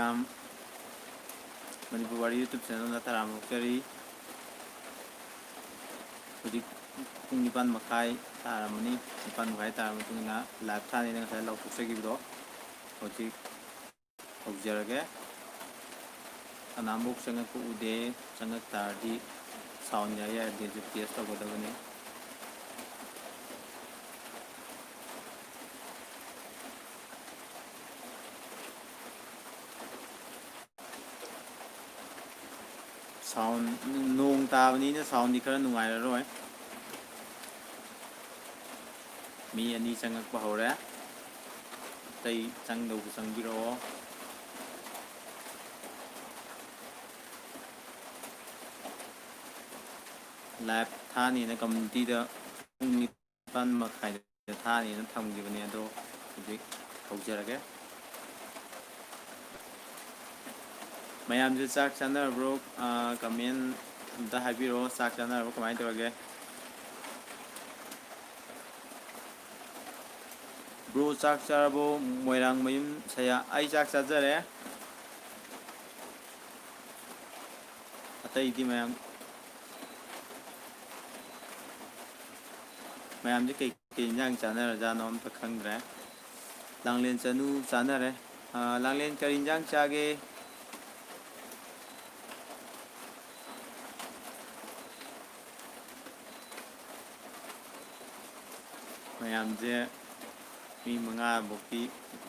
Myam Manipur YouTube channel na Charabo kari hujik pung nipan makai taramani nipan makai taramutungna live thani na ngasai Laothokpa hujik hojjarage anamuk changak ko ude changak tardi sound ya de test tawgadabani sound nong tabani na sound di khara nungairaroi mi ani changak pa hore tai chang do changbiro live thani na community da pan makai da thani na thamgibani ado hujik hojjarage Myam je Chak chanarabro comment da habiro Chak chanarabro kamai tawage bro Chak Charabo moirang mayum saya ai Chak chajare atai di Myam je kai yang chanara jano am takhangre langlen chanu chanare langlen karinjang chage Myam je mi manga bokti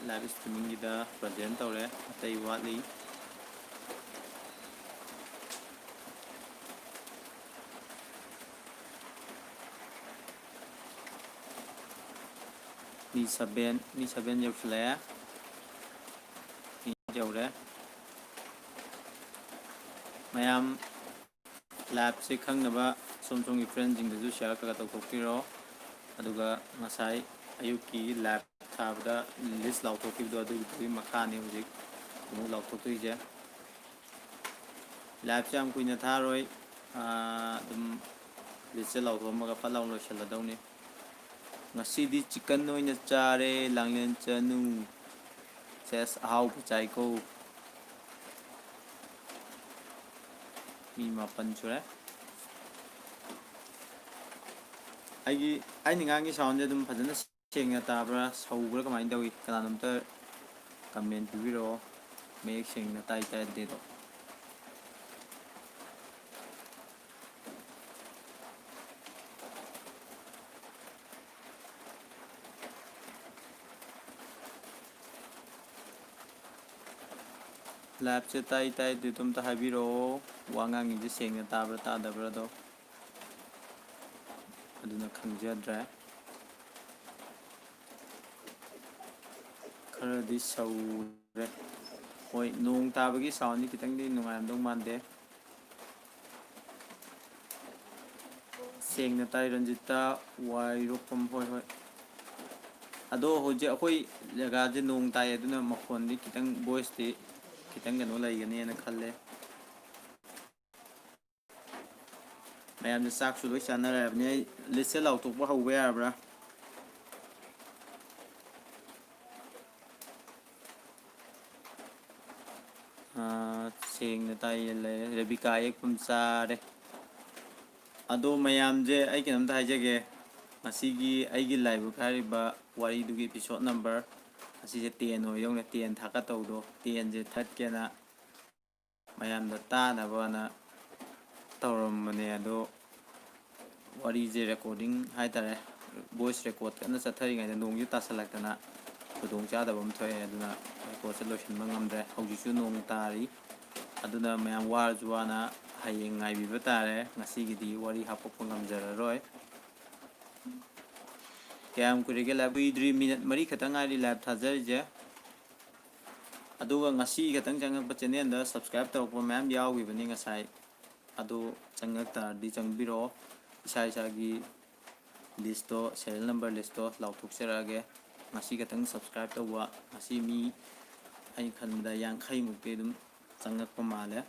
live streaming gida present tawre atai watli ni saben yo flare ni jawre Myam live se khangnaba somsong gi friend jing du share ka tawthokpiro aduga ngasai ayuki live thabda list Laothokpibdo adu makhani hujik mu Laothoktoije live jam kuina tharoi dum list Laothokmaga palaw lo shaladawni ngasidi chicken oina chare langlen chanu ses ahau pachai ko mi mapan chure ai ningangi sound je dum phajana sengna tabra saubra kamai dawi kanamta comment biro make sengna tai de do live se tai de tum ta habiro wangang ji sengna tabra ta dabra do aduna khangjadra khara di saure hoi nong tabagi sound ni kitang di nungayam dong mande sengna tai ranjita wairokpam hoi ado hoje akoi jaga je nong tai aduna makhon di kitang voice di kitang gano laigani na khalle Myam je Chak su loi chanarabni list Laothokpa hauba yarabra sengna tai le rebika ekpam chare ado Myam je ai kinam ta haijage masigi aigi live khariba wari dugi episode number asi je 10 oi yong 10 thaka tawdo 10 je that kena Myam da ta na bana tawram mane ado wari je recording hai tare voice record kana chathari ngai nong ju tasalakana khudong cha da bam thoe aduna record solution mangamdre hauji su nong tari aduna Myam war juana hayeng ngai bi batare ngasi gidi wari hapok ngamjara roi Kyam kurige live 3 minute mari khatang ai live thajari je aduga ngasi khatang changak pa channel da subscribe tawpa Myam yawi bani ngasai adu changak tar di changbiro isa gi list to serial number list to Laothokserage ngasi khatang subscribe tawwa ngasi mi ai khanda yang khai mukte dum changak pa male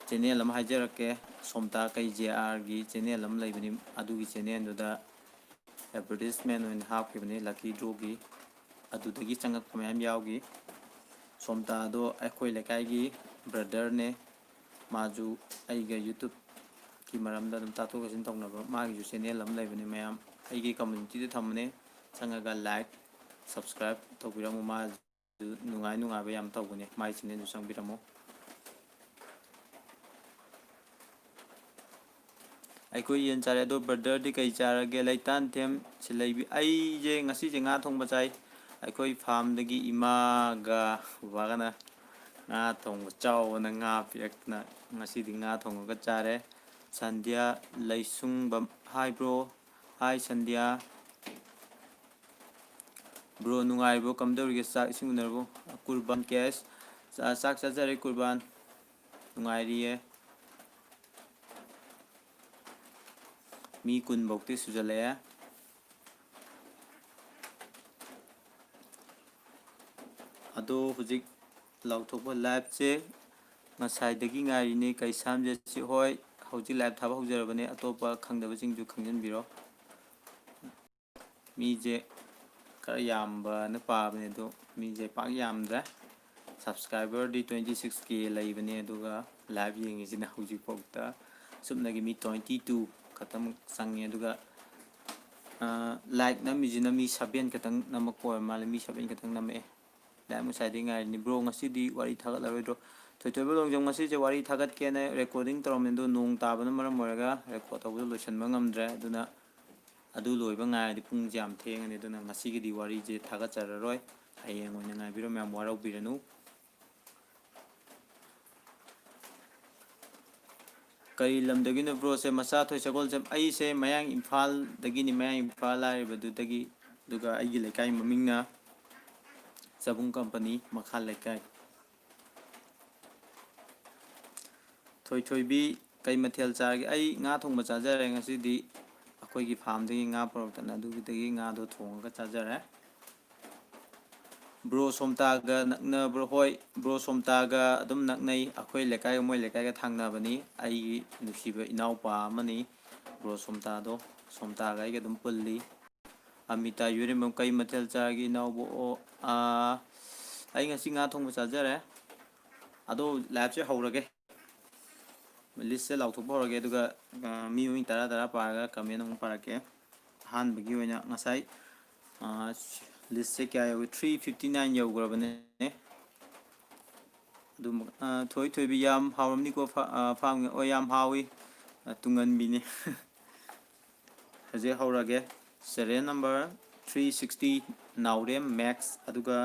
channel lam hajarake somta kai jr gi channel lam laibani adugi channel do da advertisement on half kibani lucky draw gi adudagi changak Myam yawgi ꯁꯣꯝꯇꯥꯗꯣ ꯑꯩꯈꯣꯏ ꯂꯩꯀꯥꯏꯒꯤ ꯕ꯭ꯔꯗꯔꯅꯦ माजु आइगा YouTube की मरमदा दम तातो गसिन तौनबा मागिजु channel अम लेबने मयाम आइगी community दे थमने संगागा like subscribe तौबिरमु मा नुंगाई नुंगाबा याम तौबने माइ channel दु संबिरमु आइको येन चारे दो ब्रदर दि कई चारगे लैतान थेम सिलैबी आई जे ngasi je nga thongba chai आइकोई फार्म दगी इमागा वागना nga thong chao na nga piak na ngasi di nga thong ga chare Sandhya Laisung bam hi bro hi Sandhya bro nungai bro kamdor ge sak ising unar bro kurban kes sak sajare kurban nungai riye mi kun bokti sujale ado hujik Laothokpa live se ngasai dagi ngari ne kai samje si hoi hauji live thaba haujarabane atopa khangdaba sing ju khangjan biro mi je kar yamba na paabne do mi je pak yamdra subscriber di 26k laibane aduga live yengi sina hauji pokta subnagi mi 22 khatam sange aduga like na mi jina mi 7 katang namak ko mal mi 7 katang name da musai ding ngai ni bro ngasi di wari thagat laroidro thoithoiba longjong ngasi je wari thagat ke na recording tawmendo nong tabana maram moraga record tawbu loisan ba ngamdra aduna adu loiba ngai di pung jam theng ani aduna ngasi gi di wari je thagat chararoi hayeng oina ngai biro myam warau biranu kari lamdagi no bro se masa thoi sagol jam ai se mayang imphal dagi ni mayang imphal lai badu dagi duga ai gi lekai mamingna Sabung company makhal lekai thoi thoi bi kai mathel charge ai nga thong ba chajare ngasi di akoi gi farm dagi nga product na du dagi nga do thong ga chajare bro somta ga nakna bro hoi bro somta ga adum naknai akoi lekai moi lekai ga thangna bani ai nusiba inau pa mani bro somta do somta ga ai ga dum pulli Amita yuri mam kai mathel charge inau bo ai ngasi nga thong ba chajare ado live se haurage list se Laothokpa horage aduga mi mi tara tara paraga comment ong parake han bagi oina ngasai list se kya yo 359 yo grabane dum thoi thoi bi yam hawramni ko phang o yam hawi tungan bini haje haurage serial number 360 naurem max aduga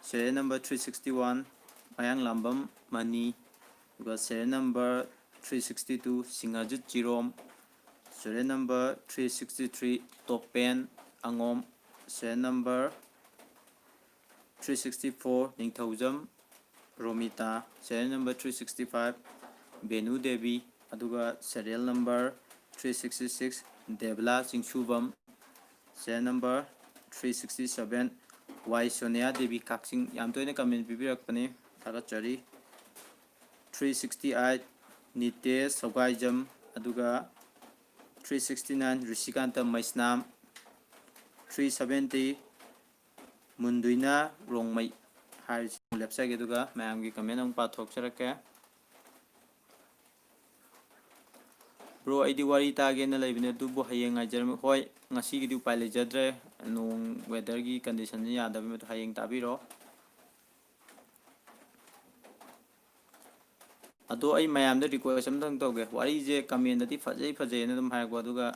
serial number 361 mayang lambam mani aduga serial number 362 Singajut Jirom serial number 363 Topen Angom serial number 364 Ningthaujam Romita serial number 365 Benu Devi aduga serial number 366 Devla Singshubam serial number 367 Y Sonia Devi Kaksing yam toina comment bibirakpani thagachari 368 Nitesh Sogaijam aduga 369 Rishikanta Maisnam 370 Munduina Rongmai hai website aduga mayam gi comment ang pathok charake bro ai di wari tage na laibine dubu hayeng ai jerm hoi ngasi gi du pai le jadre nong weather gi condition ni yadabi me hayeng tabiro ado ai mayam da request am dang toge wari je comment da ti fajai fajai na dum hai ko aduga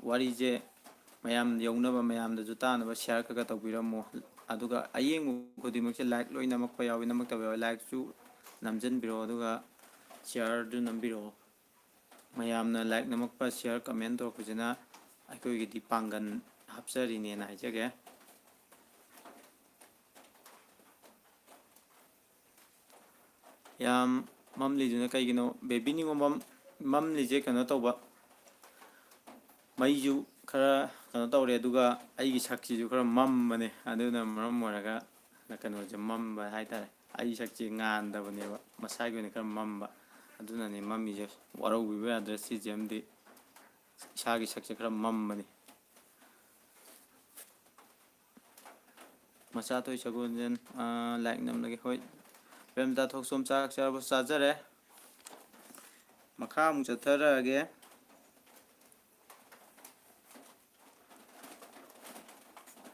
wari je mayam yongna ba mayam da juta na ba share ka to biramo aduga ayeng ko di mak se like loi namak pa yawi namak ta like su namjen biro aduga share du nambiro mayam na like namak pa share comment to kujina akoi gi di pangan hapsari ne na haijage yam mamli juna kai gino baby ni ngom mamli je kana tawba mai ju khara kana tawre aduga ai gi sakchi ju khara mam bane aduna maram moraga na kano je mam ba hai tare ai sakchi ngan da bane ba masai gi ne khara mam ba aduna ne mami je warau bi ba address si jemdi shagi sakchi khara mam bane Masa Toi Sagunjan like nam lagi hoi Prem ta thok som chak Charabo sajare Makha mu chathara age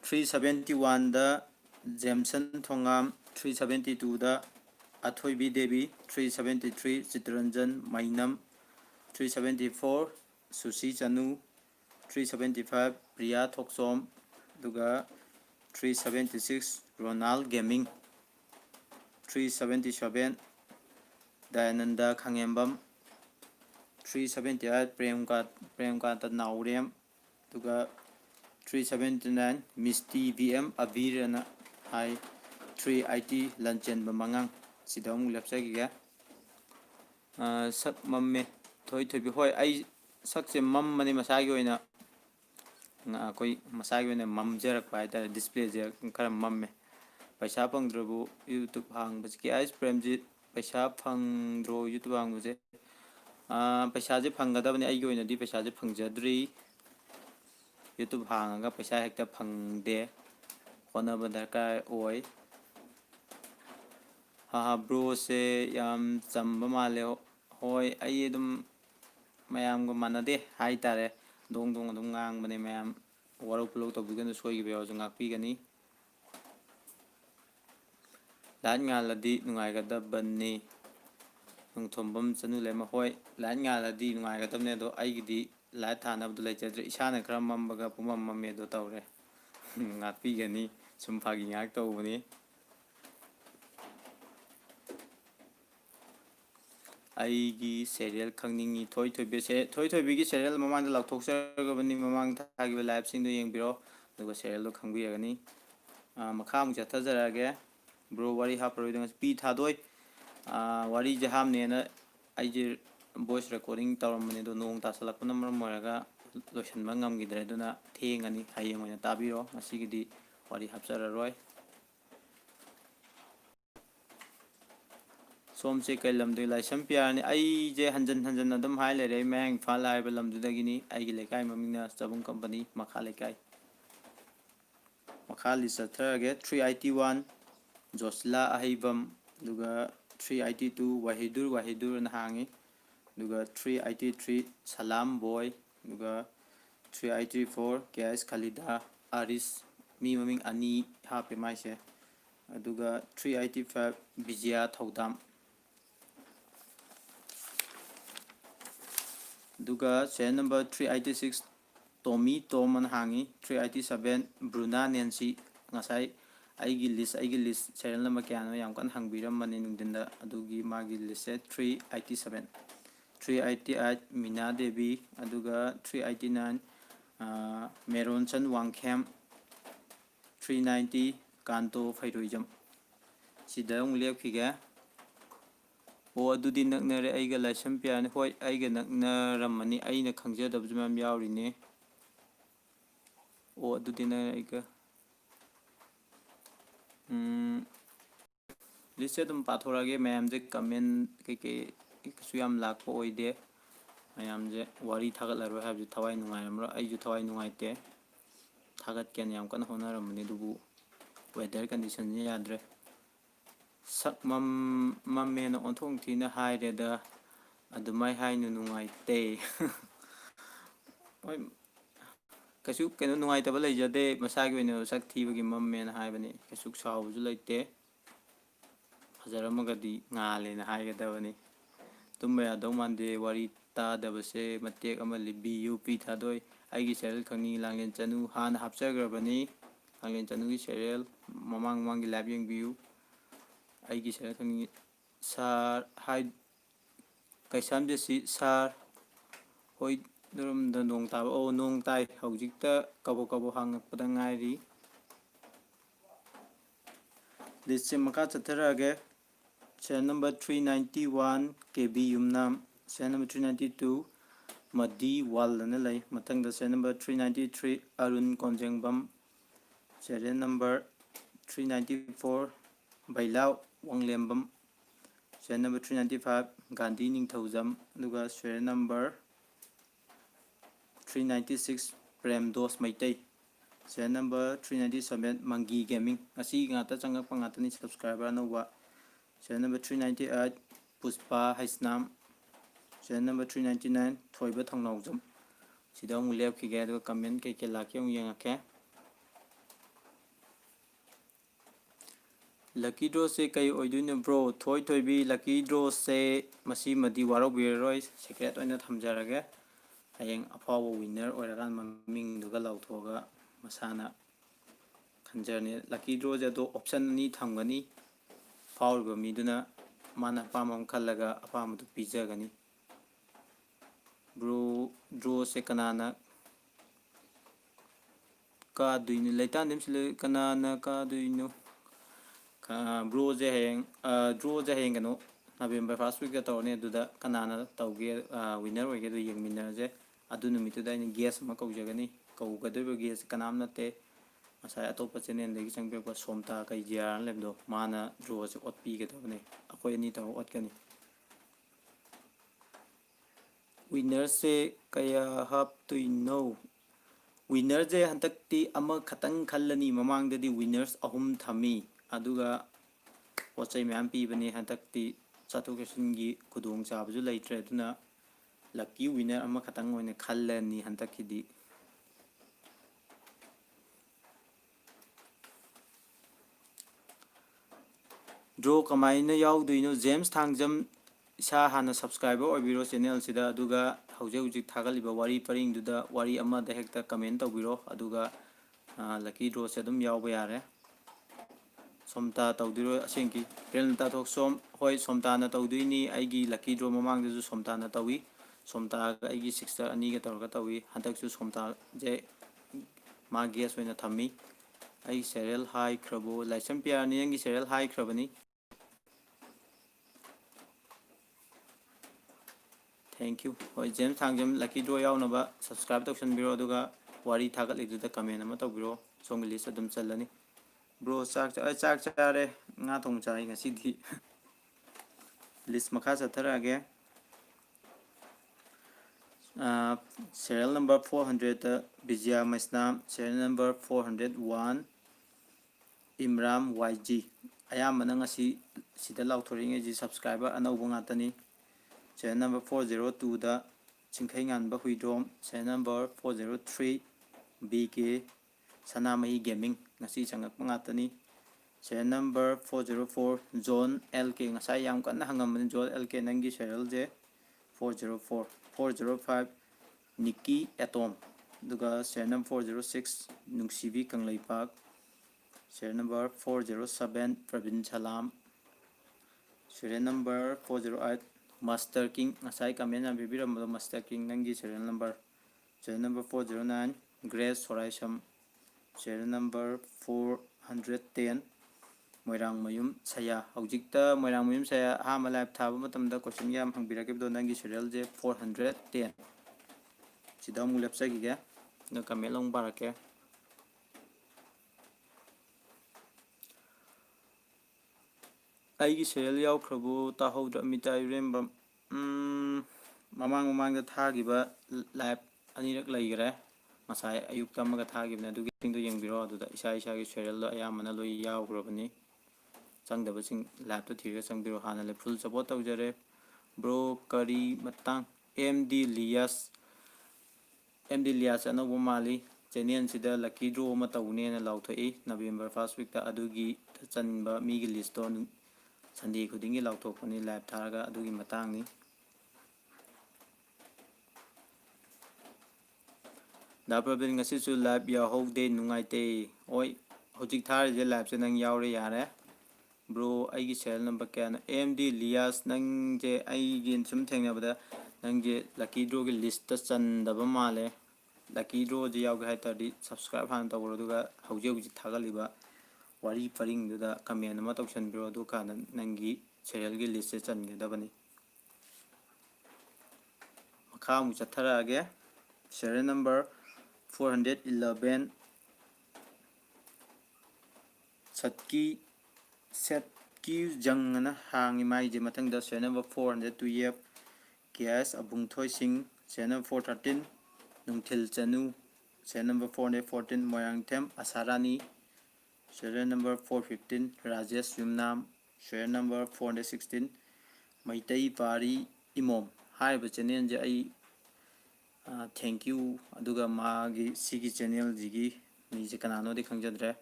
371 da Jameson Thongam 372 da Athoibi Devi 373 Chitranjan Mainam 374 Susi Chanu 375 Priya Thoksom duga 376 Ronald Gaming 377 Dayananda Khangembam 378 Premkanta Naurem duga 379 Misty VM Avirana Hai 380 Lanchen Bamangang Sidong Lepsagiga Sak Mamme Thoi Thobi Hoi ai Sakse Mam Mani Masagi oina koi Masagi oina Mam Jerak pai ta display je kara mamme Paisa Pangdrobu YouTube hang Baski Ice Premjit Paisa Pangdro YouTube hang Buje Paisa Je Pangadabani ai oina di Paisa Je Pangjadri YouTube hang Paisa Hekta Pangde Kona Badarka Oi bro se yam chamba male hoi ai dum mayam go manade hai tare dong dong dum ngang bane mayam waro pulo to bigan soi gi beyo ngak pi gani lan nga ladi nungai ga da banni nung thombam chanu le ma hoi lan nga ladi nungai ga tamne do ai gi di la thana bu le chadre isana kram mam baga pumam mamme do tawre ngak pi gani sum phagi ngak to bani aigi serial khangningi thoi thoibe se thoi thoibe gi serial mamang da laothoksergabani mamang thagi live sing do yengbiro duga serial do khangbiragani makham chathajarage bro wari haproi dang pi thadoi wari je hamne na aigi voice recording tawramani do nong tasalakna marmoraga loisanba ngamgidre duna thengani hayeng oina tabiro masigidi wari hapsararoi Som se kai lam de lai sam pia ni ai je hanjan hanjan adam hai le re meng fa lai ba lam du da gini ai gi lekai mamina sabung company makha lekai makha li satha ge 381 Josla Ahibam duga 382 Wahidur na hangi duga 383 Salam Boy duga 384 Gas Khalida Aris mi maming ani ha pe mai se duga 385 Vijaya Thodam duga serial number 386 Tommy Toman hangi 387 Bruna Nancy ngasai aigi list serial number kya yam kan hangbiram mani nungdinda adugi magi list 387 388 Mina Devi aduga 389 Meronchan Wangkham 390 Kanto Phairoijam sida ung lepkiga o adudi naknare aiga laisam piani hoi aiga nakna ramani aina khangjadabju mam yawrine o adudi na aiga list dum pathorage mayam je comment ke suyam lakpo oide mayam je wari thagat laro habju thawai nungai amra aiju thawai nungai te thagat ken yam kan honaramani dubu weather condition ni yadre sak mam me na onthong thina haire da adumai hainu nungai te oi kasu keno nungai tabal leijade masagi wena sak thibagi mam me na haibani kasu sawju leite hajaramagadi ngale na haigadabani tumba ya domande wari ta dabase matek ama libi up thadoi aigi serial khangni langlen chanu han hapchagrabani langlen chanu gi serial mamang mangi live yang view aigi serial khangni sar hai kaisam je si sar hoi durum da nong ta o nong tai haujikta kabo hangakpada ngairi list maka chatharage serial number 391 KB Yumnam serial number 392 Madi Wal na lay matang da serial number 393 Arun Konjengbam serial number 394 Bailao Wanglembam serial number 395 Gandhi Ningthaujam duga serial number 396 Prem Dos Maitai Serial number 397 Mangi Gaming. Asi ngata changak pangatani subscriber anova. Serial number 398 Puspa Haisnam. Serial number 399 Thoiba Thongnaujum. Sida mu lep ki ga do comment ke laki mu yangake. Lucky draw se kai oiduine bro thoi bi lucky draw se masi madi waro biroi secret oina thamjarage. Hayeng apawa winner oiragan maming duga lauthoga masana kanjani lucky draw je do option ni thamgani foul ba miduna mana pamam khallaga apam du pijagani bro draw se kanana ka duine leitan dem sile kanana ka duino ka bro je hayeng draw je hayeng kano November first week ta ne duda kanana tawge winner oige du yeng winner je adu numitu da ni guess ma kau jagani kau gadebe guess kanam nate masai atopa channel degi changbe ko somta kai jar lebdo mana draw se ot pi ge tabne akoi ni taw ot kani winner se kaya hap to know winner je hantakti ama khatang khallani mamang dadi winners ahum thami aduga pochai myam pi bani hantakti chatukeshin gi kudong chabju leitre duna lucky winner ama khatang oine khallani hantakidi draw kamaina yauduino James Thangjam isa hana subscriber oibiro channel sida aduga hauji thagaliba wari paring duda wari ama da hekta comment tawbiro aduga lucky draw se dum yauba yare somta tawdiro asenki pelta thok som hoi somta na tawduini aigi lucky draw mamang du somta na tawi somta ga aigi 6 ani ga tawga tawi hantak su somta je ma guess oina thammi ai serial high crabo license pr ni ngi serial high crabani thank you hoi James Thangjam lucky draw yaunaba subscribe tawsan biro aduga wari thagat liduda comment ama tawbiro song list adum challani bro chak chare nga thong chai ngasi di list makha chatharage serial number 400 Vijaya Maisnam serial number 401 Imram YG ayamana ngasi sida lauthoringe ji subscriber anauba ngatani serial number 402 da chingkhai nganba huidom serial number 403 BK Sanamahi Gaming ngasi changak pangatani serial number 404 John LK ngasai yam kanna hangamani John LK nangi serial je 404 405 Nikki Atom duga serial number 406 Nungsibi Kanglai Park serial number 407 Pravin Salam serial number 408 Master King ngasai kamena bibiram Master King nangi serial number 409 Grace Horizon serial number 410 Moirang Myam Saya Haujikta Moirang Myam Saya Hama Live Thaba Matamda question yam hangbiragibdo nangi serial je 410 Sida mu lepsa gi na kamelong barake aigi serial yaw khrabu ta howda mitai remba mamang da thagiba live anirak laigre masai ayuk tamaga thagibna dugi singdo yengbiro aduda isa gi serial lo ayamana loi yaw grobani changdaba sing live to thira changbiro hana le full support tawjare bro kari matang MD Lias anauba mali channel sida lucky draw ma tawne na lauthoi November first week ta adugi chanba mi gi list to Sunday khudingi Laothokpa live tharaga adugi matangni da problem ngasi su live ya hode nungaite oi hojik thar je live se nang yaure yare bro aigi serial number kana MD Lias nang je aigi sum thengna bada nang je lucky draw gi list ta chandaba male lucky draw je yaw ga tadi subscribe han tawro duga hauji thagaliba wari paring duda comment ama tawsan biro du kana nangi serial gi list se change dabani makha mu chatharage serial number 411 Setki jangana hangi mai je matang da serial number 412 KS Abung Thoi Singh serial number 413 Nungthil Chanu serial number 414 Moyangthem Asarani, serial number 415 Rajesh Myam, serial number 416 Maitai Pari Imom. Hariba channel je ai thank you aduga magi sigi channel jigi ni je kanano di khangjadre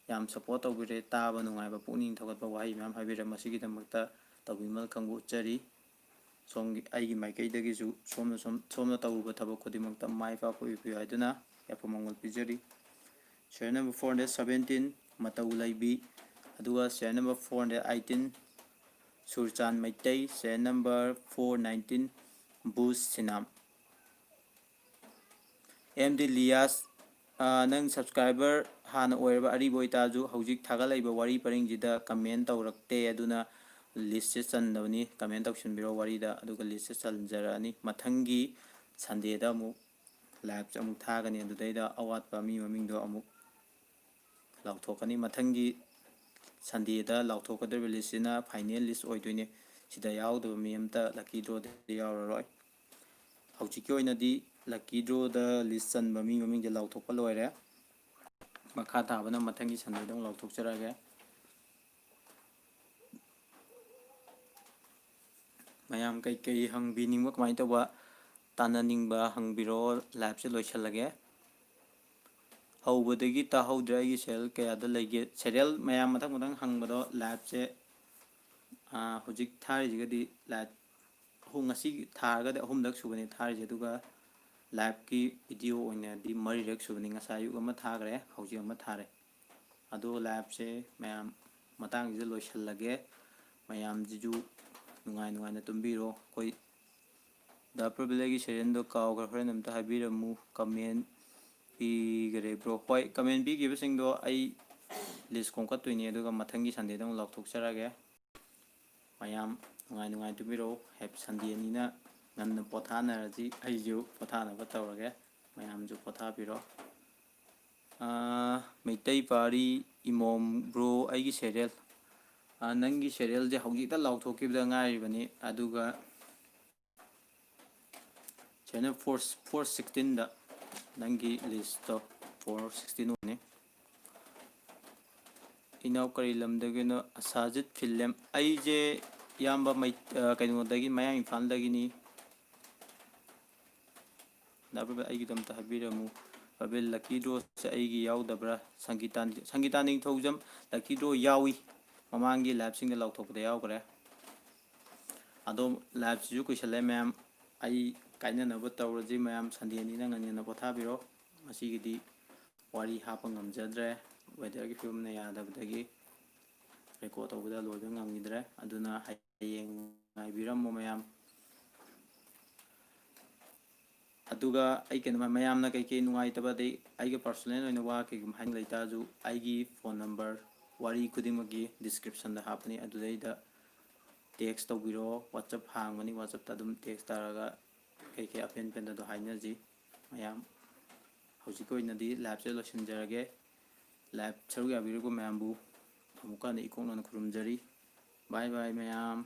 yam support tawbire taba nungaiba puning thogatba wahi myam habire masigi damakta tawbimal kangbu chari somgi aigi maikai dagi ju somna tawuba thabak khodimakta mai pa pui aiduna yapamangol pijari. Serial number 417 Matau Laibi, aduga serial number 418 Surchan Maitai, serial number 419 Bus Sinam. MD Lias nang subscriber hana oirba aribo itaju hojik thagalaiba wari paringjida comment tawrakte aduna list se chandawni comment tawsinbiro wari da aduga list se chanjarani mathangi Sunday da mu live amu thagani adudaida awatpa mi maming do amu Laothokani mathangi Sunday da Laothokadriba list na final list oidoine sida yawdo mi amta lucky draw de yawroi hojiki oinadi lucky draw da list chanba mi maming je Laothokpa loire makha tabana mathangi Sunday dong Laothokjarage. Mayam kai hangbiningba kamai tawba tananingba hangbiro live se loisalage hawbadagi tahawdra gi sel kayada lege serial mayam mathang hangbado live se hojik thari jigadi live ngasi thargade ahumdak subani thari aduga live ki video oina di mari rek subani ngasayu ama thagre hauji ama thare adu live se mayam matang je loisalage mayam jiju nungai na tumbiro koi da privilege serial do kaw girlfriend amta habiramu comment pi gare bro hoi comment bi give sing do ai list kong ka tuini aduga mathangi Sunday dong Laothokjarage mayam nungai tumbiro happy Sunday ni na nganna pothana raji aiju pothana ba tawrage mayam ju potha biro meitai pari imom bro aigi serial nangi serial je hojikta Laothokibda ngai bani aduga channel 416 da nangi list to 416 ne inaw kari lamdagino asajit film ai je yamba mai kaino dagi Myam Imphal dagi ni dabra ai gidam ta habiramu babel lucky draw se ai gi yawdabra sangitan ning thojam lucky draw yawi mamangi live sing da Laothokda yawgre ado live ju kuisale Myam ai kaina na ba tawraji Myam Sunday ni na ngani na pothabiro masigidi wari hapa ngamjadre weather gi film na yadabdagi record tawbada loiba ngamidre aduna hayeng ngaibirammo Myam aduga ai ken Myam na kai nungai tabade ai ge personal oina wa ke hain leita ju ai gi phone number wari kudimagi description da hapani adudaida text tawbiro WhatsApp hangmani WhatsApp ta dum text taraga kai apen pen do hainaji Myam hojiko inadi live se losinjarage live saru yabirigo Myam bu amuka ne ikong na khurumjari bye bye Myam.